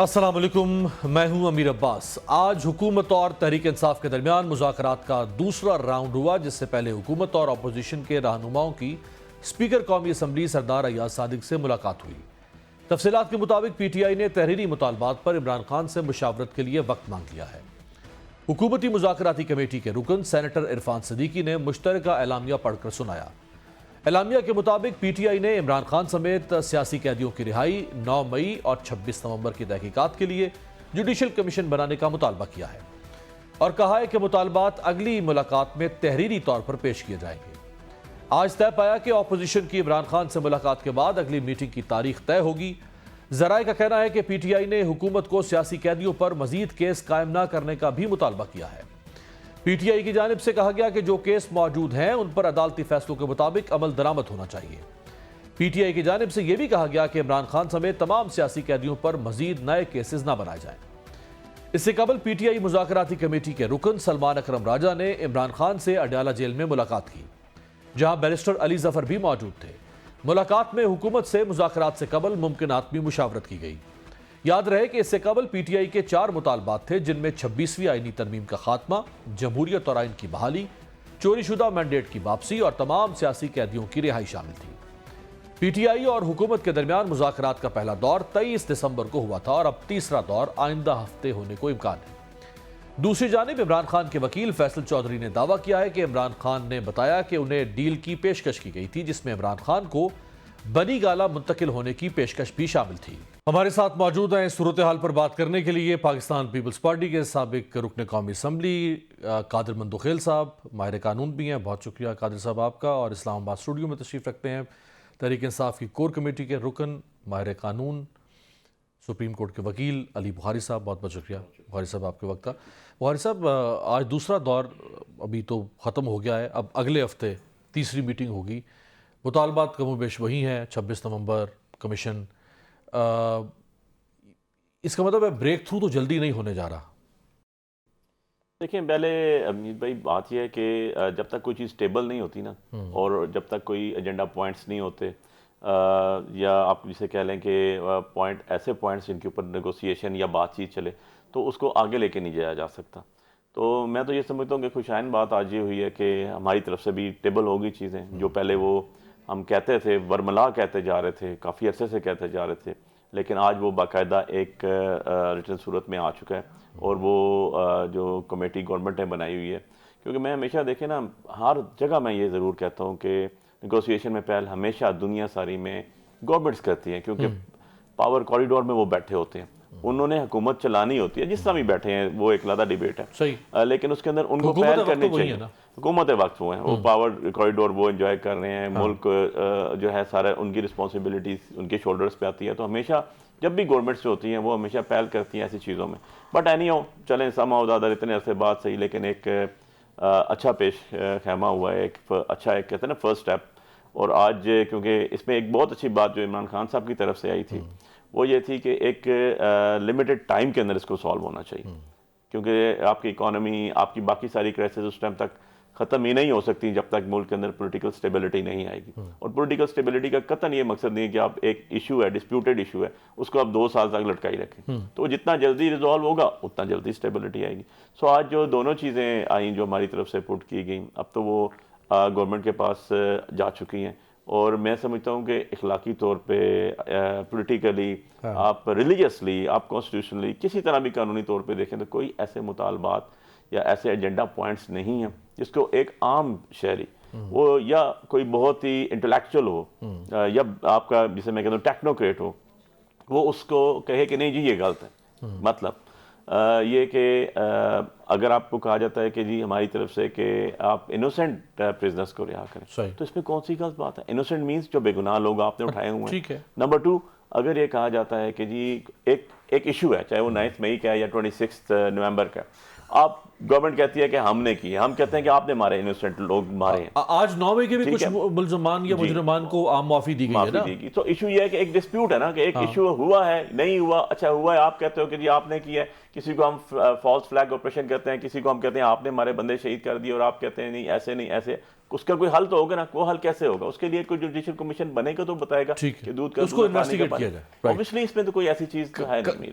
السلام علیکم، میں ہوں امیر عباس۔ آج حکومت اور تحریک انصاف کے درمیان مذاکرات کا دوسرا راؤنڈ ہوا، جس سے پہلے حکومت اور اپوزیشن کے رہنماؤں کی اسپیکر قومی اسمبلی سردار ایاز صادق سے ملاقات ہوئی۔ تفصیلات کے مطابق پی ٹی آئی نے تحریری مطالبات پر عمران خان سے مشاورت کے لیے وقت مانگ لیا ہے۔ حکومتی مذاکراتی کمیٹی کے رکن سینیٹر عرفان صدیقی نے مشترکہ اعلامیہ پڑھ کر سنایا۔ اعلامیہ کے مطابق پی ٹی آئی نے عمران خان سمیت سیاسی قیدیوں کی رہائی 9 مئی اور 26 نومبر کی تحقیقات کے لیے جوڈیشل کمیشن بنانے کا مطالبہ کیا ہے اور کہا ہے کہ مطالبات اگلی ملاقات میں تحریری طور پر پیش کیے جائیں گے۔ آج طے پایا کہ اپوزیشن کی عمران خان سے ملاقات کے بعد اگلی میٹنگ کی تاریخ طے ہوگی۔ ذرائع کا کہنا ہے کہ پی ٹی آئی نے حکومت کو سیاسی قیدیوں پر مزید کیس قائم نہ کرنے کا بھی مطالبہ کیا ہے۔ پی ٹی آئی کی جانب سے کہا گیا کہ جو کیس موجود ہیں ان پر عدالتی فیصلوں کے مطابق عمل درآمد ہونا چاہیے۔ پی ٹی آئی کی جانب سے یہ بھی کہا گیا کہ عمران خان سمیت تمام سیاسی قیدیوں پر مزید نئے کیسز نہ بنائے جائیں۔ اس سے قبل پی ٹی آئی مذاکراتی کمیٹی کے رکن سلمان اکرم راجہ نے عمران خان سے اڈیالہ جیل میں ملاقات کی، جہاں بیرسٹر علی ظفر بھی موجود تھے۔ ملاقات میں حکومت سے مذاکرات سے قبل ممکنات بھی مشاورت کی گئی۔ یاد رہے کہ اس سے قبل پی ٹی آئی کے 4 مطالبات تھے، جن میں 26ویں آئینی ترمیم کا خاتمہ، جمہوریت اور آئین کی بحالی، چوری شدہ مینڈیٹ کی واپسی اور تمام سیاسی قیدیوں کی رہائی شامل تھی۔ پی ٹی آئی اور حکومت کے درمیان مذاکرات کا پہلا دور 23 دسمبر کو ہوا تھا اور اب تیسرا دور آئندہ ہفتے ہونے کو امکان ہے۔ دوسری جانب عمران خان کے وکیل فیصل چودھری نے دعویٰ کیا ہے کہ عمران خان نے بتایا کہ انہیں ڈیل کی پیشکش کی گئی تھی، جس میں عمران خان کو بنی گالہ منتقل ہونے کی پیشکش بھی شامل تھی۔ ہمارے ساتھ موجود ہیں اس صورتحال پر بات کرنے کے لیے پاکستان پیپلز پارٹی کے سابق رکن قومی اسمبلی قادر مندوخیل صاحب، ماہر قانون بھی ہیں۔ بہت شکریہ قادر صاحب آپ کا، اور اسلام آباد اسٹوڈیو میں تشریف رکھتے ہیں تحریک انصاف کی کور کمیٹی کے رکن، ماہر قانون، سپریم کورٹ کے وکیل علی بخاری صاحب۔ بہت بہت شکریہ بخاری صاحب آپ کے وقت کا۔ بخاری صاحب، آج دوسرا دور ابھی تو ختم ہو گیا ہے، اب اگلے ہفتے تیسری میٹنگ ہوگی۔ مطالبات کم و بیش وہی ہیں، 26 نومبر کمیشن۔ اس کا مطلب ہے بریک تھرو تو جلدی نہیں ہونے جا رہا۔ دیکھیں، پہلے امید بھائی بات یہ ہے کہ جب تک کوئی چیز سٹیبل نہیں ہوتی نا، اور جب تک کوئی ایجنڈا پوائنٹس نہیں ہوتے، یا آپ جسے کہہ لیں کہ ایسے پوائنٹس جن کے اوپر نیگوسیشن یا بات چیت چلے، تو اس کو آگے لے کے نہیں جایا جا سکتا۔ تو میں تو یہ سمجھتا ہوں کہ خوشائن بات آج یہ ہوئی ہے کہ ہماری طرف سے بھی ٹیبل ہوگی چیزیں، جو پہلے وہ ہم کہتے تھے، ورملا کہتے جا رہے تھے، کافی عرصے سے کہتے جا رہے تھے، لیکن آج وہ باقاعدہ ایک ریٹن صورت میں آ چکا ہے، اور وہ جو کمیٹی گورنمنٹ نے بنائی ہوئی ہے۔ کیونکہ میں ہمیشہ دیکھیں نا، ہر جگہ میں یہ ضرور کہتا ہوں کہ نیگوسیشن میں پہل ہمیشہ دنیا ساری میں گورنمنٹس کرتی ہیں، کیونکہ پاور کوریڈور میں وہ بیٹھے ہوتے ہیں، انہوں نے حکومت چلانی ہوتی ہے، جس طرح بھی بیٹھے ہیں وہ ایک علیحدہ ڈیبیٹ ہے صحیح، لیکن اس کے اندر ان کو پہل کرنی چاہیے۔ حکومت وقت وہ ہیں، وہ پاور کوریڈور وہ انجوائے کر رہے ہیں، ملک جو ہے سارا ان کی رسپانسبلٹیز ان کے شولڈرز پہ آتی ہے، تو ہمیشہ جب بھی گورنمنٹس جو ہوتی ہیں وہ ہمیشہ پہل کرتی ہیں ایسی چیزوں میں۔ بٹ اینی ہو، چلیں سما زیادہ اتنے عرصے بعد صحیح، لیکن ایک اچھا پیش خیمہ ہوا ہے، ایک اچھا ایک کہتے ہیں نا فرسٹ اسٹیپ۔ اور آج کیونکہ اس میں ایک بہت اچھی بات جو عمران خان صاحب کی طرف سے آئی تھی، وہ یہ تھی کہ ایک لمیٹڈ ٹائم کے اندر اس کو سالو ہونا چاہیے، کیونکہ آپ کی اکانومی، آپ کی باقی ساری کرائسس اس ٹائم تک ختم ہی نہیں ہو سکتی جب تک ملک کے اندر پولیٹیکل سٹیبلٹی نہیں آئے گی۔ اور پولیٹیکل سٹیبلٹی کا قطعاً یہ مقصد نہیں ہے کہ آپ ایک ایشو ہے، ڈسپیوٹڈ ایشو ہے، اس کو آپ 2 سال تک لٹکائی رکھیں، تو جتنا جلدی ریزالو ہوگا اتنا جلدی سٹیبلٹی آئے گی۔ سو آج جو دونوں چیزیں آئیں جو ہماری طرف سے پٹ کی گئیں، اب تو وہ گورنمنٹ کے پاس جا چکی ہیں، اور میں سمجھتا ہوں کہ اخلاقی طور پہ، پولیٹیکلی، آپ ریلیجیسلی، آپ کانسٹیٹیوشنلی، کسی طرح بھی قانونی طور پہ دیکھیں تو کوئی ایسے مطالبات یا ایسے ایجنڈا پوائنٹس نہیں ہیں جس کو ایک عام شہری، وہ یا کوئی بہت ہی انٹلیکچوئل ہو، یا آپ کا جسے میں کہتا ہوں ٹیکنوکریٹ ہو، وہ اس کو کہے کہ نہیں جی یہ غلط ہے۔ مطلب یہ کہ اگر آپ کو کہا جاتا ہے کہ جی ہماری طرف سے کہ آپ انوسینٹ پرزنرز کو رہا کریں، تو اس میں کون سی غلط بات ہے؟ انوسینٹ مینس جو بے گناہ لوگ آپ نے اٹھائے ہوئے ہیں۔ نمبر 2، اگر یہ کہا جاتا ہے کہ جی ایک ایشو ہے، چاہے وہ 9 مئی کا ہے یا 26 نومبر کا، آپ گورنمنٹ کہتی ہے کہ ہم نے کی ہے، ہم کہتے ہیں کہ آپ نے مارے، انوسینٹ لوگ مارے ہیں۔ آج 9 مئی کے بھی کچھ ملزمان یا مجرمان کو عام معافی دی گئی ہے نا۔ تو ایشو یہ ہے کہ ایک ڈسپیوٹ ہے نا، کہ ایک ایشو ہوا ہے، نہیں ہوا، اچھا ہوا ہے، آپ کہتے ہو کہ جی آپ نے کیا ہے، کسی کو ہم فالس فلیگ آپریشن کہتے ہیں، کسی کو ہم کہتے ہیں آپ نے ہمارے بندے شہید کر دیے، اور آپ کہتے ہیں نہیں ایسے نہیں ایسے، اس کا کوئی حل تو ہوگا نا، وہ حل کیسے ہوگا؟ اس کے لیے کوئی جوڈیشل کمیشن بنے گا تو بتائے گا کہ دودھ کا اس کو انویسٹیگیٹ کیا جائے۔ اوبویسلی اس میں تو کوئی ایسی چیز ہے نہیں۔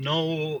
9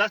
10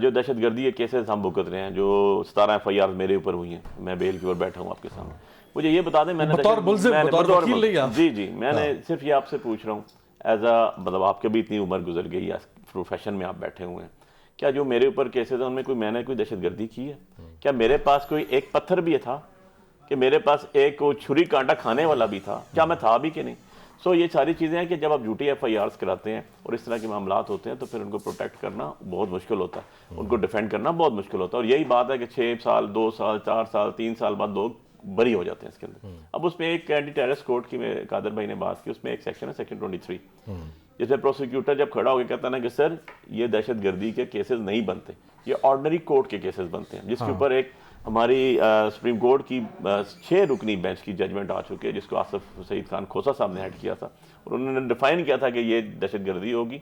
جو دہشت گردی کے کیسز ہم بھگت رہے ہیں، جو 17 FIR میرے اوپر ہوئی ہیں، میں بیل کے اوپر بیٹھا ہوں آپ کے سامنے، مجھے یہ بتا دیں میں نے بطور ملزم، بطور وکیل نہیں آپ؟ جی میں نے صرف یہ آپ سے پوچھ رہا ہوں ایز اے، مطلب آپ کے بھی اتنی عمر گزر گئی ہے، پروفیشن میں آپ بیٹھے ہوئے ہیں، کیا جو میرے اوپر کیسز ہیں ان میں میں نے کوئی دہشت گردی کی ہے؟ کیا میرے پاس کوئی ایک پتھر بھی تھا؟ کہ میرے پاس ایک چھری کانٹا کھانے والا بھی تھا؟ کیا میں تھا بھی کہ نہیں؟ سو یہ ساری چیزیں ہیں کہ جب آپ جھوٹی FIRs کراتے ہیں اور اس طرح کے معاملات ہوتے ہیں تو پھر ان کو پروٹیکٹ کرنا بہت مشکل ہوتا ہے، ان کو ڈیفینڈ کرنا بہت مشکل ہوتا ہے، اور یہی بات ہے کہ 6 سال 2 سال 4 سال 3 سال بعد لوگ بری ہو جاتے ہیں اس کے اندر۔ اب اس میں ایک اینٹی ٹیررسٹ کوڈ کی میں قادر بھائی نے بات کی، اس میں ایک سیکشن ہے سیکشن 23، جس میں پروسیکیوٹر جب کھڑا ہو کے کہتا ہے نا کہ سر یہ دہشت گردی کے کیسز نہیں بنتے، یہ آرڈنری کورٹ کے کیسز بنتے ہیں، جس کے اوپر ایک ہماری سپریم کورٹ کی 6 رکنی بینچ کی ججمنٹ آ چکی ہے، جس کو آصف سعید خان کھوسا صاحب نے ہیڈ کیا تھا، اور انہوں نے ڈیفائن کیا تھا کہ یہ دہشت گردی ہوگی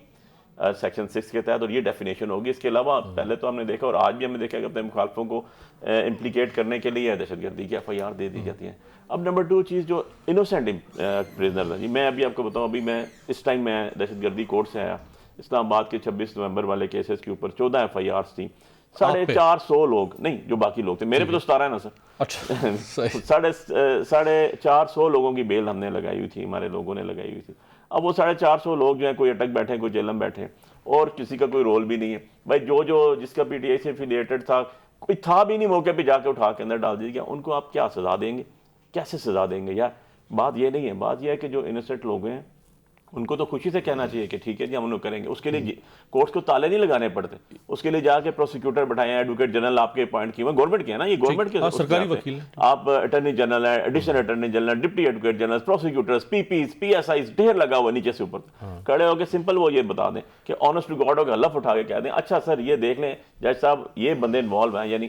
سیکشن 6 کے تحت، اور یہ ڈیفینیشن ہوگی۔ اس کے علاوہ پہلے تو ہم نے دیکھا اور آج بھی ہم نے دیکھا کہ اپنے مخالفوں کو امپلیکیٹ کرنے کے لیے دہشت گردی کی FIR دے دی جاتی ہیں۔ اب نمبر 2 چیز جو انوسینٹ پریزنر ہیں، جی میں ابھی آپ کو بتاؤں، ابھی میں اس ٹائم میں دہشت گردی کورٹ سے آیا، اسلام آباد کے 26 نومبر والے کیسز کے اوپر 14 FIRs تھیں، 450 لوگ نہیں جو باقی لوگ تھے، میرے پہ تو 17 ہے نا سر، اچھا 450 لوگوں کی بیل ہم نے لگائی ہوئی تھی، ہمارے لوگوں نے لگائی ہوئی تھی۔ اب وہ 450 لوگ جو ہیں کوئی اٹک بیٹھے ہیں، کوئی جیل میں بیٹھے ہیں، اور کسی کا کوئی رول بھی نہیں ہے بھائی، جو جس کا PTI سے افیلیٹڈ تھا، کوئی تھا بھی نہیں موقع پہ جا کے اٹھا کے اندر ڈال دیا گیا، ان کو آپ کیا سزا دیں گے؟ کیسے سزا دیں گے یار؟ بات یہ نہیں ہے، بات یہ ہے کہ جو انوسینٹ لوگ ہیں ان کو تو خوشی سے کہنا چاہیے کہ ٹھیک ہے جی ہم انہوں کریں گے، اس کے لیے کورٹس کو تالے نہیں لگانے پڑتے، اس کے لیے جا کے پروسیکیوٹر بٹھائیں، ایڈوکیٹ جنرل آپ کے اپوائنٹ کیے ہوئے گورنمنٹ کے ہیں نا، یہ گورنمنٹ کے سرکاری وکیل، آپ اٹارنی جنرل ہیں، additional attorney general, deputy advocate general, prosecutors, PPs PSIs ڈھیر لگا ہوا نیچے سے اوپر، کھڑے ہو کے سمپل وہ یہ بتا دیں کہ آنسٹ ٹو گاڈ ہو کے لف اٹھا کے کہہ دیں اچھا سر یہ دیکھ لیں جج صاحب یہ بندے انوالو ہیں، یعنی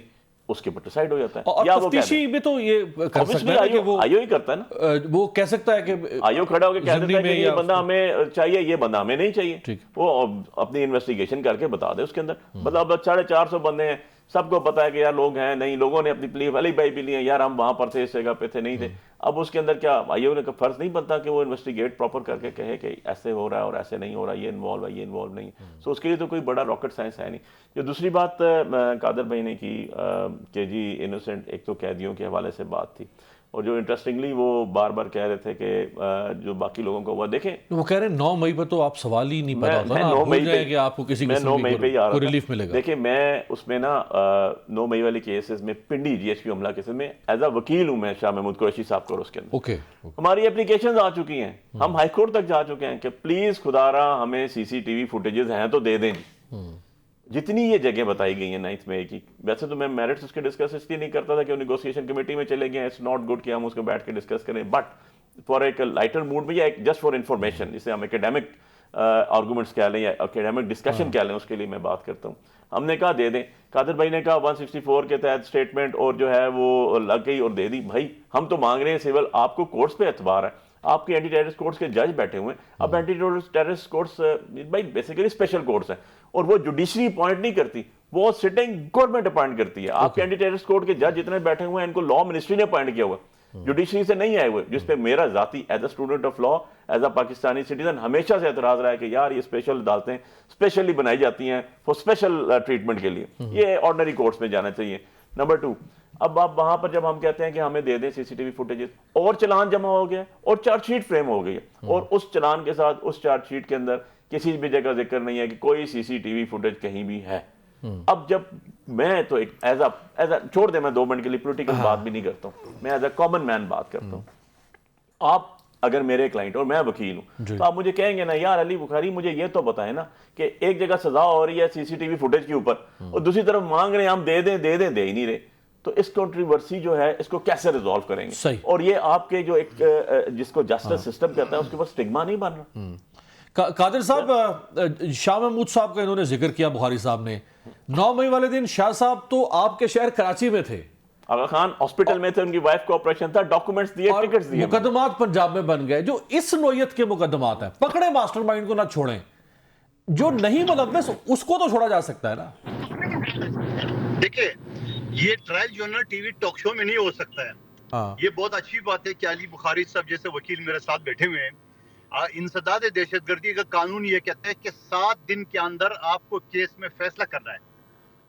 اس کے اوپر ڈیسائیڈ ہو جاتا ہے۔ اور تفتیشی میں تو یہ کر سکتا ہے کہ وہ آئیو ہی کرتا ہے نا، وہ کہہ سکتا ہے کہ آئیو کھڑا ہو کے کہہ دیتا ہے کہ یہ بندہ ہمیں چاہیے، یہ بندہ ہمیں نہیں چاہیے، وہ اپنی انویسٹیگیشن کر کے بتا دے اس کے اندر، مطلب 450 بندے ہیں، سب کو پتا ہے کہ یار لوگ ہیں نہیں، لوگوں نے اپنی پلی علی بھائی بھی لی ہیں، یار ہم وہاں پر تھے اس جگہ پہ تھے نہیں تھے، اب اس کے اندر کیا آئیو نے فرض نہیں بنتا کہ وہ انویسٹیگیٹ پراپر کر کے کہے کہ ایسے ہو رہا ہے اور ایسے نہیں ہو رہا، یہ انوالو ہے یہ انوالو نہیں، سو اس کے لیے تو کوئی بڑا راکٹ سائنس ہے نہیں۔ جو دوسری بات قادر بھائی نے کی کہ جی انوسینٹ، ایک تو قیدیوں کے حوالے سے بات تھی، اور جو انٹرسٹنگلی وہ بار بار کہہ رہے تھے کہ جو باقی لوگوں کو ہوا دیکھیں، وہ کہہ رہے ہیں 9 مئی پہ تو آپ سوال ہی نہیں پیدا ہوتا نا، آپ بھول جائیں کہ آپ کو کسی قسم کی کوئی ریلیف ملے گا۔ دیکھیں میں اس میں نا 9 مئی والے کیسز میں پنڈی GHQ حملہ کیسز میں ایز اے وکیل ہوں میں شاہ محمود قریشی صاحب کو، اس کے اندر ہماری اپلیکیشنز آ چکی ہیں، ہم ہائی کورٹ تک جا چکے ہیں کہ پلیز خدا را ہمیں CCTV فوٹیجز ہیں تو دے دیں جی، جتنی یہ جگہ بتائی گئی ہیں 9 مئی کی۔ ویسے تو میں میرٹس اس کے ڈسکس اس لیے نہیں کرتا تھا کہ وہ نیگوسیشن کمیٹی میں چلے گئے، اٹس ناٹ گڈ کہ ہم اس کو بیٹھ کے ڈسکس کریں، بٹ فار ایک لائٹر موڈ میں یا ایک جسٹ فار انفارمیشن، جسے ہم اکیڈیمک آرگومنٹس کہہ لیں یا اکیڈیمک ڈسکشن کہہ لیں، اس کے لیے میں بات کرتا ہوں۔ ہم نے کہا دے دیں، قادر بھائی نے کہا 164 کے تحت اسٹیٹمنٹ اور جو ہے وہ لگ گئی اور دے دی۔ بھائی ہم تو مانگ رہے ہیں سول، آپ کو کورٹس پہ اعتبار ہے، آپ کے اینٹی ٹیررسٹ کورٹس کے جج بیٹھے ہوئے ہیں، اب اینٹی ٹیررسٹ کورٹس بھائی بیسیکلی اسپیشل کورٹس ہیں، اور وہ جوڈیشری اپوائنٹ نہیں کرتی، وہ سٹنگ گورنمنٹ اپوائنٹ کرتی ہے۔ آپ کے اینٹی ٹیررسٹ کورٹ کے جج جتنے بیٹھے ہوئے ہیں ان کو لا منسٹری نے اپوائنٹ کیا ہوا، جوڈیشری سے نہیں آئے ہوئے، جس پہ میرا ذاتی as a student of law, as a Pakistani citizen ہمیشہ سے اعتراض رہا ہے کہ یار یہ اسپیشل عدالتیں اسپیشلی بنائی جاتی ہیں فور اسپیشل ٹریٹمنٹ کے لیے، یہ آرڈنری کورٹس میں جانا چاہیے۔ نمبر 2، اب آپ وہاں پر جب ہم کہتے ہیں کہ ہمیں دے دیں CCTV فوٹیجز، اور چلان جمع ہو گیا اور چارج شیٹ فریم ہو گئی ہے، اور اس چلان کے ساتھ اس چارج شیٹ کے اندر کسی بھی جگہ ذکر نہیں ہے کہ کوئی CCTV فوٹیج کہیں بھی ہے۔ اب جب میں تو ایک ایز اے چھوڑ دیں، میں 2 منٹ کے لیے پولیٹیکل بات بھی نہیں کرتا ہوں، میں ایز اے کامن مین بات کرتا ہوں۔ آپ اگر میرے کلائنٹ اور میں وکیل ہوں تو آپ مجھے کہیں گے نا یار علی بخاری مجھے یہ تو بتائیں نا کہ ایک جگہ سزا ہو رہی ہے CCTV فوٹیج کے اوپر، اور دوسری طرف مانگ رہے ہیں ہم دے دیں دے دیں، دے ہی نہیں رہے، تو اس کنٹروورسی جو ہے اس کو کیسے ریزالو کریں گے؟ اور یہ آپ کے جو ایک جس کو جسٹس سسٹم کہتا ہے اس کے اوپر سٹگما نہیں بن رہا؟ قادر صاحب، شاہ محمود صاحب کا انہوں نے ذکر کیا، بخاری صاحب نے 9 مئی والے دن شاہ صاحب تو آپ کے شہر کراچی میں تھے، آغا خان ہاسپٹل میں تھے، ان کی وائف کو آپریشن تھا، ڈاکومنٹس دیے، ٹکٹس دیے، مقدمات پنجاب میں بن گئے۔ جو اس نوعیت کے مقدمات ہیں، پکڑے ماسٹر مائنڈ کو نہ چھوڑیں، جو نہیں ملوث اس کو تو چھوڑا جا سکتا ہے نا۔ دیکھیں یہ ٹرائل جو ہے نا TV ٹاک شو میں نہیں ہو سکتا ہے، یہ بہت اچھی بات ہے کہ علی بخاری صاحب جیسے وکیل میرے ساتھ بیٹھے ہوئے ہیں۔ انسداد دہشت گردی کا قانون یہ کہتا ہے کہ 7 دن کے اندر آپ کو کیس میں فیصلہ کرنا ہے،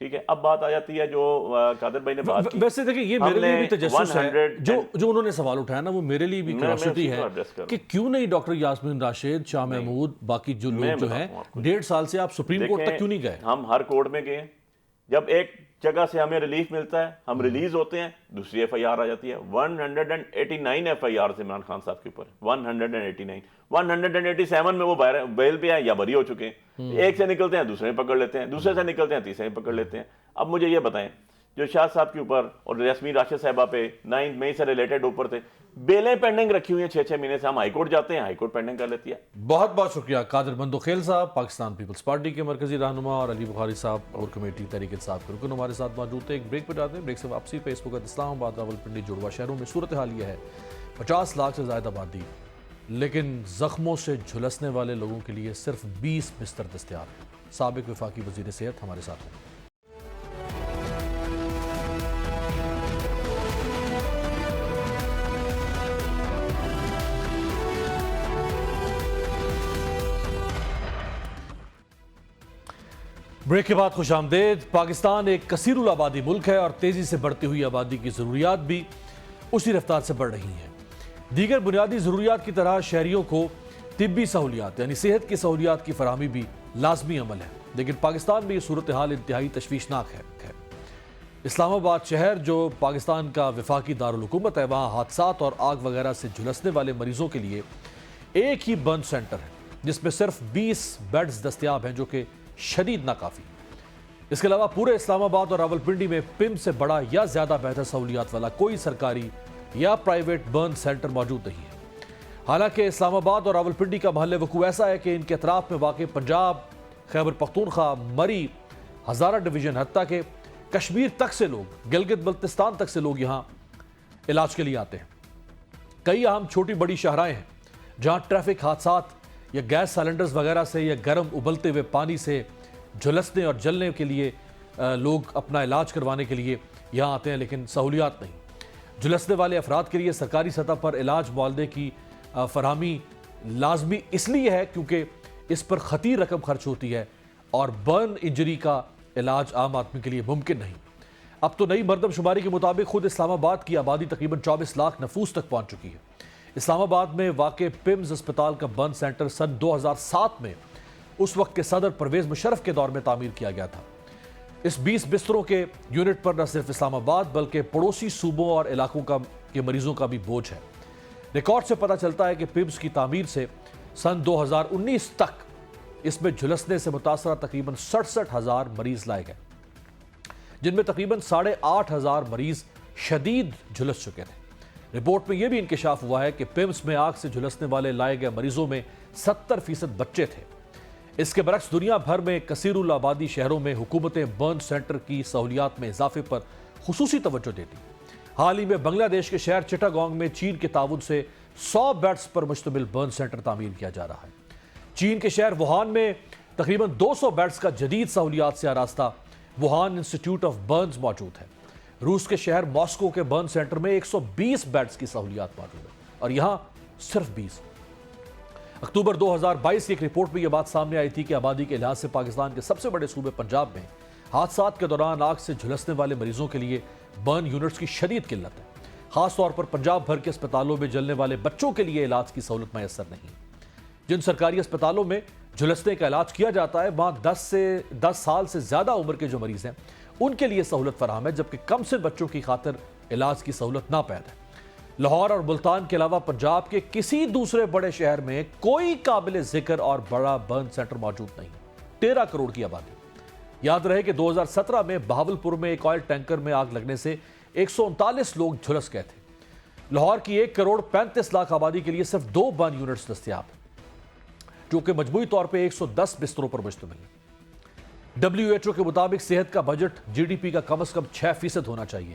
ٹھیک ہے. اب بات آ جاتی ہے جو قادر بھائی نے بات کی. ویسے دیکھیں یہ میرے لیے بھی تجسس ہے جو انہوں نے سوال اٹھایا نا، وہ میرے لیے بھی کیوریوسٹی ہے کہ کیوں نہیں ڈاکٹر یاسمین راشد، شاہ محمود، باقی جو لوگ جو ہیں 1.5 سال سے آپ سپریم کورٹ تک کیوں نہیں گئے؟ ہم ہر کورٹ میں گئے، جب ایک جگہ سے ہمیں ریلیف ملتا ہے ہم ریلیز ہوتے ہیں، دوسری ایف آئی آر آ جاتی ہے. 189 ایف آئی آر سے عمران خان صاحب کے اوپر، 189 187 میں وہ بیل پہ ہیں یا بری ہو چکے ہیں. ایک سے نکلتے ہیں دوسرے میں پکڑ لیتے ہیں، دوسرے سے نکلتے ہیں تیسرے میں پکڑ لیتے ہیں. اب مجھے یہ بتائیں، جو شاہ صاحب کے اوپر اور یاسمین راشد صاحبہ پہ 9 مئی سے ریلیٹڈ اوپر تھے، بیلیں پینڈنگ رکھی ہوئی ہیں 6 مہینے سے. ہم ہائی کورٹ جاتے ہیں، ہائی کورٹ پینڈنگ کر لیتی ہے. بہت بہت شکریہ قادر بندوخیل صاحب، پاکستان پیپلز پارٹی کے مرکزی رہنما، اور علی بخاری صاحب اور کمیٹی تحریک انصاف کے رکن ہمارے ساتھ موجود تھے. ایک بریک پہ جاتے ہیں، بریک سے واپسی پہ. اس وقت اسلام آباد، راولپنڈی، جڑواں شہروں میں صورتحال یہ ہے 50 لاکھ سے زائد آبادی، لیکن زخموں سے جھلسنے والے لوگوں کے لیے صرف 20 بستر دستیاب ہیں. سابق وفاقی وزیر صحت ہمارے ساتھ ہیں. بریک کے بعد خوش آمدید. پاکستان ایک کثیر الآبادی ملک ہے اور تیزی سے بڑھتی ہوئی آبادی کی ضروریات بھی اسی رفتار سے بڑھ رہی ہیں. دیگر بنیادی ضروریات کی طرح شہریوں کو طبی سہولیات یعنی صحت کی سہولیات کی فراہمی بھی لازمی عمل ہے، لیکن پاکستان میں یہ صورتحال انتہائی تشویشناک ہے. اسلام آباد شہر جو پاکستان کا وفاقی دارالحکومت ہے، وہاں حادثات اور آگ وغیرہ سے جھلسنے والے مریضوں کے لیے ایک ہی برن سینٹر ہے جس میں صرف 20 بیڈز دستیاب ہیں، جو کہ شدید ناکافی. اس کے علاوہ پورے اسلام آباد اور راولپنڈی میں پم سے بڑا یا زیادہ بہتر سہولیات والا کوئی سرکاری یا پرائیویٹ برن سینٹر موجود نہیں ہے. حالانکہ اسلام آباد اور راولپنڈی کا محل وقوع ایسا ہے کہ ان کے اطراف میں واقع پنجاب، خیبر پختونخوا، مری، ہزارہ ڈویژن، حتیٰ کہ کشمیر تک سے لوگ، گلگت بلتستان تک سے لوگ یہاں علاج کے لیے آتے ہیں. کئی اہم چھوٹی بڑی شاہراہیں ہیں جہاں ٹریفک حادثات یا گیس سلنڈرز وغیرہ سے یا گرم ابلتے ہوئے پانی سے جھلسنے اور جلنے کے لیے لوگ اپنا علاج کروانے کے لیے یہاں آتے ہیں، لیکن سہولیات نہیں. جھلسنے والے افراد کے لیے سرکاری سطح پر علاج معالجے کی فراہمی لازمی اس لیے ہے کیونکہ اس پر خطیر رقم خرچ ہوتی ہے اور برن انجری کا علاج عام آدمی کے لیے ممکن نہیں. اب تو نئی مردم شماری کے مطابق خود اسلام آباد کی آبادی تقریباً 24 لاکھ نفوس تک پہنچ چکی ہے. اسلام آباد میں واقع پمز اسپتال کا برن سینٹر سن 2007 میں اس وقت کے صدر پرویز مشرف کے دور میں تعمیر کیا گیا تھا. اس 20 بستروں کے یونٹ پر نہ صرف اسلام آباد بلکہ پڑوسی صوبوں اور علاقوں کے مریضوں کا بھی بوجھ ہے. ریکارڈ سے پتہ چلتا ہے کہ پمز کی تعمیر سے سن 2019 تک اس میں جھلسنے سے متاثرہ تقریباً 67,000 مریض لائے گئے، جن میں تقریباً 8,500 مریض شدید جھلس چکے تھے. رپورٹ میں یہ بھی انکشاف ہوا ہے کہ پمز میں آگ سے جھلسنے والے لائے گئے مریضوں میں 70% بچے تھے. اس کے برعکس دنیا بھر میں کثیر الآبادی شہروں میں حکومتیں برن سینٹر کی سہولیات میں اضافے پر خصوصی توجہ دیتی. حال ہی میں بنگلہ دیش کے شہر چٹاگانگ میں چین کے تعاون سے 100 بیڈز پر مشتمل برن سینٹر تعمیر کیا جا رہا ہے. چین کے شہر ووہان میں تقریباً 200 بیڈز کا جدید سہولیات سے آراستہ ووہان انسٹیٹیوٹ آف برنز موجود ہے. روس کے شہر ماسکو کے برن سینٹر میں 120 بیڈز کی سہولیات موجود ہے اور یہاں صرف 20. اکتوبر 2022 کی ایک رپورٹ میں یہ بات سامنے آئی تھی کہ آبادی کے لحاظ سے پاکستان کے سب سے بڑے صوبے پنجاب میں حادثات کے دوران آگ سے جھلسنے والے مریضوں کے لیے برن یونٹس کی شدید قلت ہے. خاص طور پر پنجاب بھر کے اسپتالوں میں جلنے والے بچوں کے لیے علاج کی سہولت میسر نہیں. جن سرکاری اسپتالوں میں جھلسنے کا علاج کیا جاتا ہے وہاں 10 سال سے زیادہ عمر کے جو مریض ہیں ان کے لیے سہولت فراہم ہے، جبکہ کم سن بچوں کی خاطر علاج کی سہولت ناپید ہے. لاہور اور ملتان کے علاوہ پنجاب کے کسی دوسرے بڑے شہر میں کوئی قابل ذکر اور بڑا برن سینٹر موجود نہیں. 13 کروڑ کی آبادی. یاد رہے کہ 2017 میں بہاولپور میں ایک آئل ٹینکر میں آگ لگنے سے 139 لوگ جھلس گئے تھے. لاہور کی 1 کروڑ 35 لاکھ آبادی کے لیے صرف 2 برن یونٹس دستیاب ہیں جو کہ مجموعی طور پہ 110 بستروں پر مشتمل ہیں. WHO کے مطابق صحت کا بجٹ GDP کا کم از کم 6% ہونا چاہیے،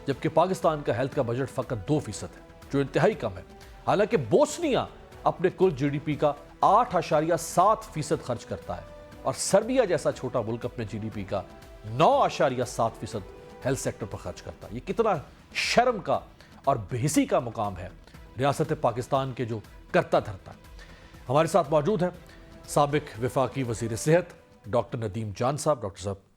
جبکہ پاکستان کا ہیلتھ کا بجٹ فقط 2% ہے جو انتہائی کم ہے. حالانکہ بوسنیا اپنے کل GDP کا 8.7% خرچ کرتا ہے اور سربیا جیسا چھوٹا ملک اپنے GDP کا 9.7% ہیلتھ سیکٹر پر خرچ کرتا ہے. یہ کتنا شرم کا اور بےحسی کا مقام ہے ریاست پاکستان کے جو کرتا دھرتا. ہمارے ساتھ موجود ہیں سابق وفاقی وزیر صحت ڈاکٹر ندیم جان صاحب. ڈاکٹر صاحب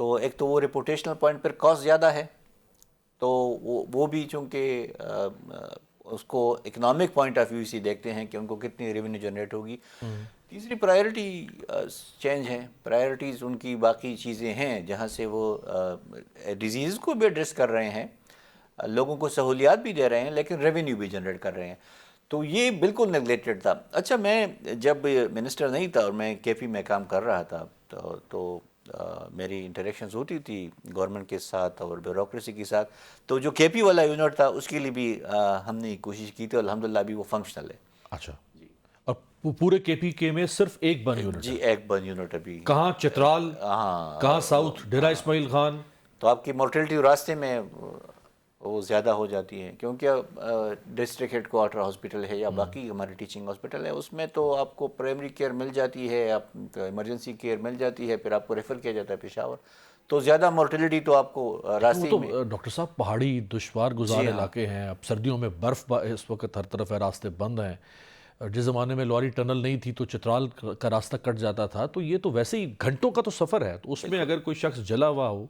تو ایک تو وہ ریپوٹیشنل پوائنٹ پر کاسٹ زیادہ ہے، تو وہ بھی چونکہ اس کو اکنامک پوائنٹ آف ویو سے دیکھتے ہیں کہ ان کو کتنی ریونیو جنریٹ ہوگی۔ تیسری پرائرٹی چینج ہیں، پرائرٹیز ان کی باقی چیزیں ہیں جہاں سے وہ ڈیزیز کو بھی ایڈریس کر رہے ہیں، لوگوں کو سہولیات بھی دے رہے ہیں، لیکن ریونیو بھی جنریٹ کر رہے ہیں، تو یہ بالکل نیگلیکٹڈ تھا۔ اچھا، میں جب منسٹر نہیں تھا اور میں کے پی میں کام کر رہا تھا تو میری انٹریکشنز ہوتی تھی گورنمنٹ کے ساتھ اور بیوروکریسی کے ساتھ، تو جو کے پی والا یونٹ تھا اس کے لیے بھی ہم نے کوشش کی تھی، اور الحمدللہ ابھی وہ فنکشنل ہے۔ اچھا، اور پورے کے پی کے میں صرف ایک بن یونٹ جی، ہے؟ ایک بن یونٹ ابھی۔ کہاں؟ چترال، ہاں، کہاں ساؤتھ ڈیرہ اسماعیل خان؟ تو آپ کی مورٹیلٹی راستے میں وہ زیادہ ہو جاتی ہے، کیونکہ ڈسٹرکٹ ہیڈ کوارٹر ہاسپٹل ہے یا باقی ہماری ٹیچنگ ہاسپٹل ہے، اس میں تو آپ کو پرائمری کیئر مل جاتی ہے، آپ ایمرجنسی کیئر مل جاتی ہے، پھر آپ کو ریفر کیا جاتا ہے پشاور، تو زیادہ مورٹیلٹی تو آپ کو راستے وہ میں۔ تو ڈاکٹر صاحب پہاڑی دشوار گزار علاقے ہیں، اب سردیوں میں برف اس وقت ہر طرف ہے، راستے بند ہیں، جس زمانے میں لوری ٹنل نہیں تھی تو چترال کا راستہ کٹ جاتا تھا، تو یہ تو ویسے ہی گھنٹوں کا تو سفر ہے، تو اس میں اگر کوئی شخص جلا ہوا ہو،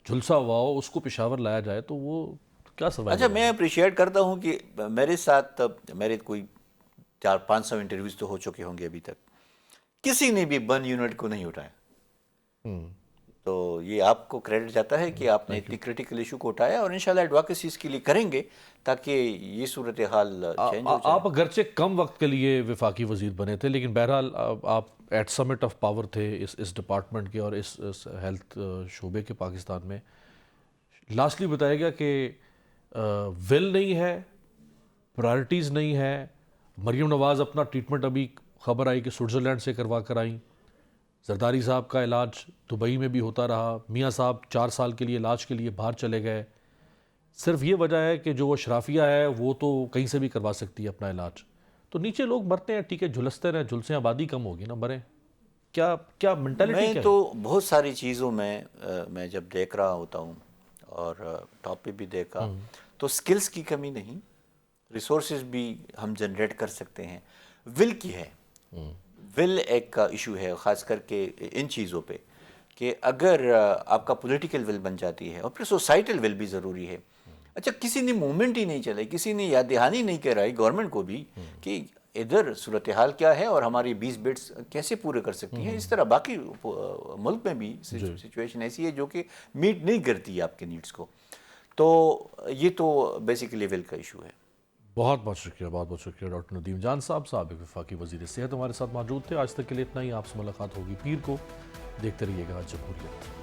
جھلسا ہوا ہو، اس کو پشاور لایا جائے تو وہ کیا سوال؟ اچھا، میں اپریشیٹ کرتا ہوں کہ میرے ساتھ میرے کوئی 400-500 انٹرویوز تو ہو چکے ہوں گے ابھی تک، کسی نے بھی بن یونٹ کو نہیں اٹھایا، تو یہ آپ کو کریڈٹ جاتا ہے کہ آپ نے اتنی کریٹیکل ایشو کو اٹھایا، اور انشاءاللہ ایڈوکیسی اس کے لیے کریں گے تاکہ یہ صورتحال چینج ہو جائے۔ آپ اگرچہ کم وقت کے لیے وفاقی وزیر بنے تھے، لیکن بہرحال آپ ایٹ سمٹ آف پاور تھے اس ڈپارٹمنٹ کے اور اس ہیلتھ شعبے کے پاکستان میں۔ لاسٹلی بتایا گیا کہ ول نہیں ہے، پرائرٹیز نہیں ہے۔ مریم نواز اپنا ٹریٹمنٹ ابھی خبر آئی کہ سوئٹزرلینڈ سے کروا کر آئیں، زرداری صاحب کا علاج دبئی میں بھی ہوتا رہا، میاں صاحب 4 سال کے لیے علاج کے لیے باہر چلے گئے۔ صرف یہ وجہ ہے کہ جو اشرافیہ ہے وہ تو کہیں سے بھی کروا سکتی ہے اپنا علاج، تو نیچے لوگ مرتے ہیں، ٹھیک ہے، جھلستے رہیں، جھلسیں، آبادی کم ہوگی نا، مریں۔ کیا منٹالٹی میں کیا ہے؟ تو بہت ساری چیزوں میں جب دیکھ رہا ہوتا ہوں اور ٹاپ پہ بھی دیکھا، تو سکلز کی کمی نہیں، ریسورسز بھی ہم جنریٹ کر سکتے ہیں، ول کی ہے، ول ایک ایشو ہے خاص کر کے ان چیزوں پہ، کہ اگر آپ کا پولیٹیکل ول بن جاتی ہے، اور پھر سوسائٹل ول بھی ضروری ہے۔ اچھا، کسی نے موومنٹ ہی نہیں چلائی، کسی نے یاد دہانی نہیں کرائی گورنمنٹ کو بھی کہ ادھر صورتحال کیا ہے اور ہماری 20 بیڈس کیسے پورے کر سکتی ہیں۔ اس طرح باقی ملک میں بھی سچویشن ایسی ہے جو کہ میٹ نہیں کرتی آپ کے نیڈز کو، تو یہ تو بیسیکلی ول کا ایشو ہے۔ بہت بہت شکریہ، بہت بہت شکریہ ڈاکٹر ندیم جان صاحب، سابق وفاقی وزیر صحت ہمارے ساتھ موجود تھے۔ آج تک کے لیے اتنا ہی، آپ سے ملاقات ہوگی پیر کو۔ دیکھتے رہیے گا جمہوریت۔